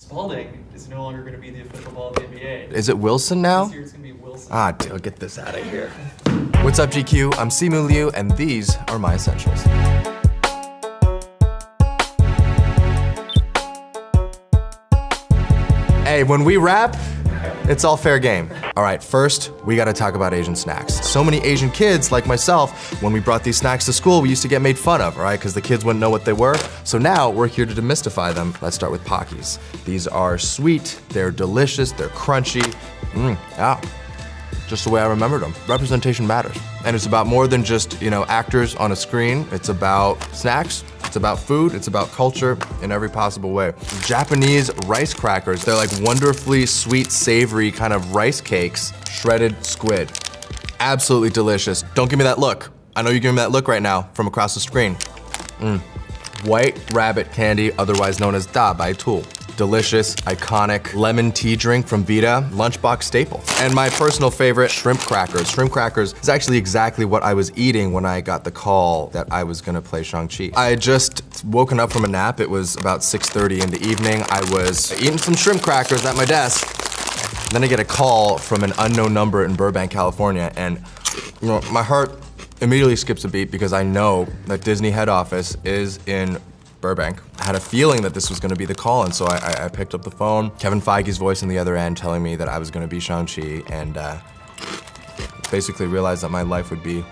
Spalding is no longer going to be the official ball of the NBA. Is it Wilson now? This year it's going to be Wilson. Ah, dude, get this out of here. What's up, GQ? I'm Simu Liu, and these are my essentials. Hey, when we rap, it's all fair game. All right, first, we gotta talk about Asian snacks. So many Asian kids, like myself, when we brought these snacks to school, we used to get made fun of, right? Because the kids wouldn't know what they were. So now, we're here to demystify them. Let's start with Pockies. These are sweet, they're delicious, they're crunchy. Yeah, just the way I remembered them. Representation matters. And it's about more than just, actors on a screen. It's about snacks, it's about food, it's about culture in every possible way. Japanese rice crackers, they're like wonderfully sweet, savory kind of rice cakes, shredded squid. Absolutely delicious. Don't give me that look. I know you're giving me that look right now from across the screen. White rabbit candy, otherwise known as da by Tool. Delicious, iconic lemon tea drink from Vita, lunchbox staple. And my personal favorite, shrimp crackers. Shrimp crackers is actually exactly what I was eating when I got the call that I was gonna play Shang-Chi. I had just woken up from a nap. It was about 6:30 in the evening. I was eating some shrimp crackers at my desk. Then I get a call from an unknown number in Burbank, California, and my heart immediately skips a beat because I know that Disney head office is in Burbank. I had a feeling that this was gonna be the call, and so I picked up the phone. Kevin Feige's voice on the other end telling me that I was gonna be Shang-Chi, and basically realized that my life would be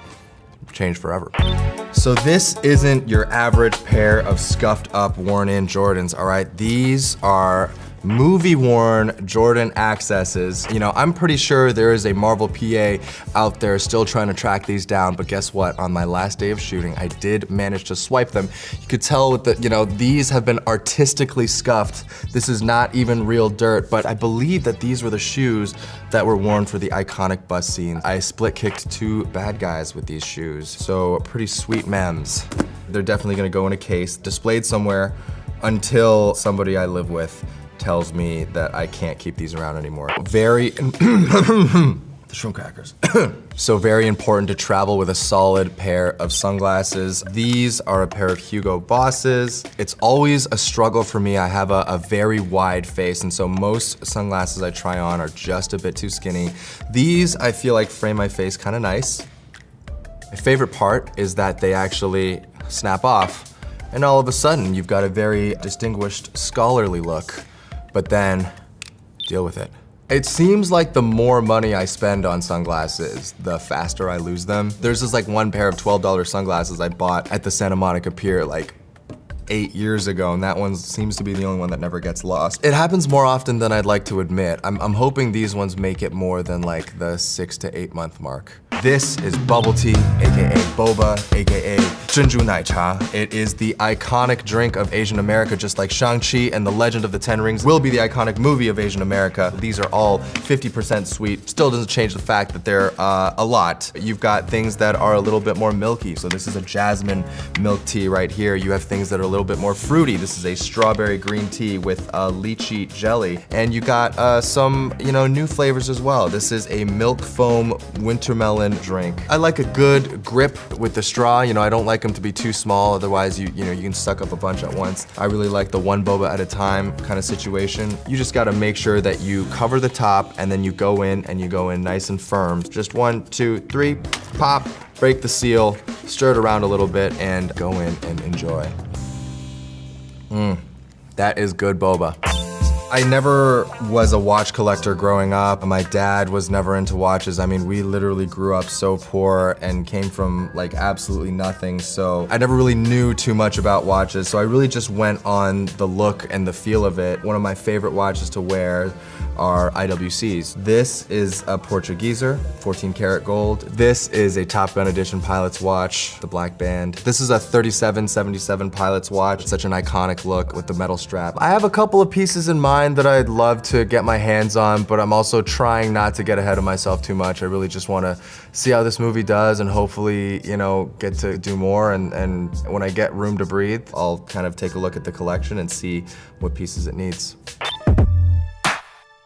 changed forever. So this isn't your average pair of scuffed up, worn in Jordans, all right? These are movie-worn Jordan Accesses. I'm pretty sure there is a Marvel PA out there still trying to track these down, but guess what? On my last day of shooting, I did manage to swipe them. You could tell with these have been artistically scuffed. This is not even real dirt, but I believe that these were the shoes that were worn for the iconic bus scene. I split-kicked 2 bad guys with these shoes, so pretty sweet mems. They're definitely gonna go in a case, displayed somewhere, until somebody I live with tells me that I can't keep these around anymore. The shrimp crackers. So very important to travel with a solid pair of sunglasses. These are a pair of Hugo Bosses. It's always a struggle for me. I have a very wide face, and so most sunglasses I try on are just a bit too skinny. These, I feel like, frame my face kind of nice. My favorite part is that they actually snap off, and all of a sudden, you've got a very distinguished, scholarly look. But then, deal with it. It seems like the more money I spend on sunglasses, the faster I lose them. There's this one pair of $12 sunglasses I bought at the Santa Monica Pier 8 years ago, and that one seems to be the only one that never gets lost. It happens more often than I'd like to admit. I'm hoping these ones make it more than the 6 to 8 month mark. This is bubble tea, AKA boba, AKA Zhenju Nai Cha. It is the iconic drink of Asian America, just like Shang-Chi and The Legend of the Ten Rings will be the iconic movie of Asian America. These are all 50% sweet. Still doesn't change the fact that they're a lot. You've got things that are a little bit more milky. So this is a jasmine milk tea right here. You have things that are a little bit more fruity. This is a strawberry green tea with lychee jelly. And you got some, new flavors as well. This is a milk foam winter melon drink. I like a good grip with the straw. I don't like them to be too small, otherwise you can suck up a bunch at once. I really like the one boba at a time kind of situation. You just gotta make sure that you cover the top and then you go in nice and firm. Just 1, 2, 3, pop, break the seal, stir it around a little bit, and go in and enjoy. That is good boba. I never was a watch collector growing up. My dad was never into watches. I mean, we literally grew up so poor and came from absolutely nothing, so I never really knew too much about watches, so I really just went on the look and the feel of it. One of my favorite watches to wear are IWCs. This is a Portugueser, 14 karat gold. This is a Top Gun edition pilot's watch, the black band. This is a 3777 pilot's watch. Such an iconic look with the metal strap. I have a couple of pieces in mind that I'd love to get my hands on, but I'm also trying not to get ahead of myself too much. I really just want to see how this movie does and hopefully, get to do more. And when I get room to breathe, I'll kind of take a look at the collection and see what pieces it needs.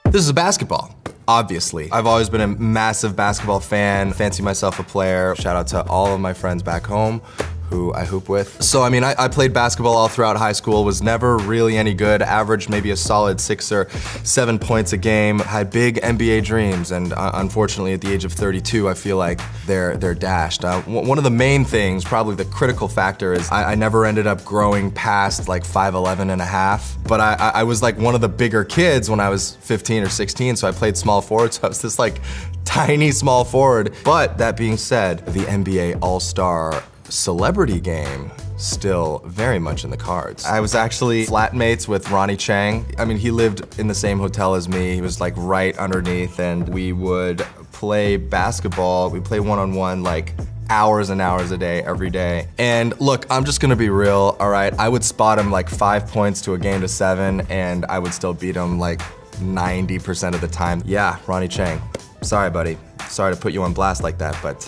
This is basketball. Obviously. I've always been a massive basketball fan, fancy myself a player. Shout out to all of my friends back home who I hoop with. So I mean, I played basketball all throughout high school, was never really any good, averaged maybe a solid 6 or 7 points a game, had big NBA dreams, and unfortunately at the age of 32, I feel like they're dashed. One of the main things, probably the critical factor, is I never ended up growing past like 5'11 and a half, but I was like one of the bigger kids when I was 15 or 16, so I played small forward, so I was this like tiny small forward. But that being said, the NBA All-Star celebrity game still very much in the cards. I was actually flatmates with Ronnie Chang. I mean, he lived in the same hotel as me. He was like right underneath, and we would play basketball. We play one-on-one like hours and hours a day, every day. And look, I'm just gonna be real, all right? I would spot him like 5 points to a game to 7, and I would still beat him like 90% of the time. Yeah, Ronnie Chang. Sorry, buddy. Sorry to put you on blast like that, but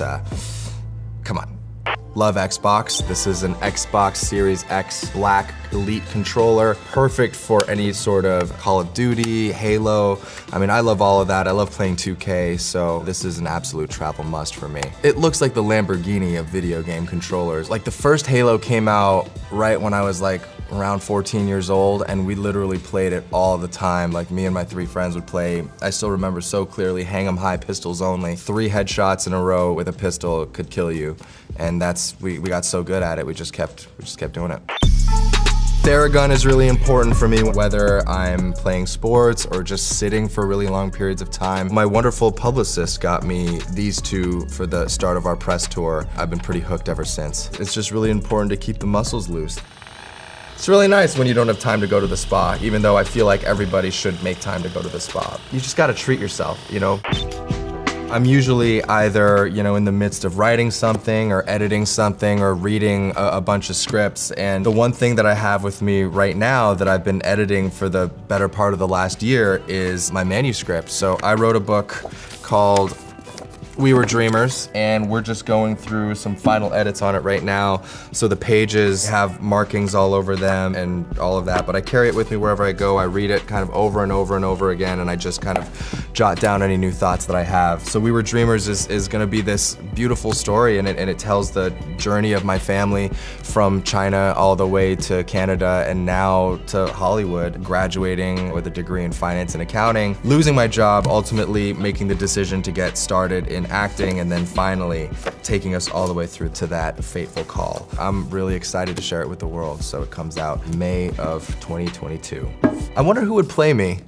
come on. Love Xbox. This is an Xbox Series X Black Elite controller. Perfect for any sort of Call of Duty, Halo. I mean, I love all of that. I love playing 2K, so this is an absolute travel must for me. It looks like the Lamborghini of video game controllers. Like the first Halo came out right when I was like around 14 years old, and we literally played it all the time. Like me and my 3 friends would play. I still remember so clearly, hang 'em high, pistols only. 3 headshots in a row with a pistol could kill you. And we got so good at it, we just kept doing it. Theragun is really important for me, whether I'm playing sports or just sitting for really long periods of time. My wonderful publicist got me these 2 for the start of our press tour. I've been pretty hooked ever since. It's just really important to keep the muscles loose. It's really nice when you don't have time to go to the spa, even though I feel like everybody should make time to go to the spa. You just gotta treat yourself, you know? I'm usually either, you know, in the midst of writing something or editing something or reading a bunch of scripts, and the one thing that I have with me right now that I've been editing for the better part of the last year is my manuscript. So I wrote a book called We Were Dreamers, and we're just going through some final edits on it right now. So the pages have markings all over them and all of that, but I carry it with me wherever I go. I read it kind of over and over and over again, and I just kind of jot down any new thoughts that I have. So We Were Dreamers is gonna be this beautiful story, and it tells the journey of my family from China all the way to Canada and now to Hollywood, graduating with a degree in finance and accounting, losing my job, ultimately making the decision to get started in acting, and then finally taking us all the way through to that fateful call. I'm really excited to share it with the world, so it comes out May of 2022. I wonder who would play me.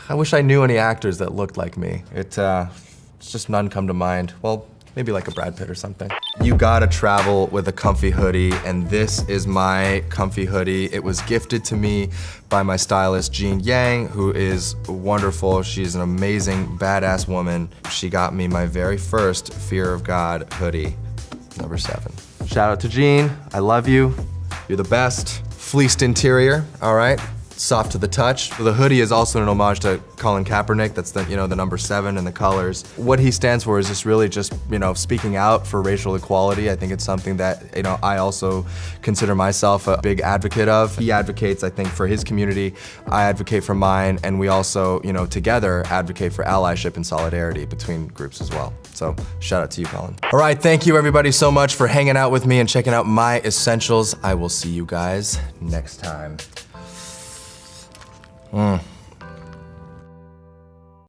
I wish I knew any actors that looked like me. It's just none come to mind. Well, maybe like a Brad Pitt or something. You gotta travel with a comfy hoodie, and this is my comfy hoodie. It was gifted to me by my stylist, Jean Yang, who is wonderful. She's an amazing, badass woman. She got me my very first Fear of God hoodie, number 7. Shout out to Jean, I love you. You're the best. Fleeced interior, all right? Soft to the touch. The hoodie is also an homage to Colin Kaepernick. That's the, you know, the number 7 and the colors. What he stands for is just really just, you know, speaking out for racial equality. I think it's something that, you know, I also consider myself a big advocate of. He advocates, I think, for his community. I advocate for mine, and we also, you know, together advocate for allyship and solidarity between groups as well. So shout out to you, Colin. All right, thank you everybody so much for hanging out with me and checking out my essentials. I will see you guys next time.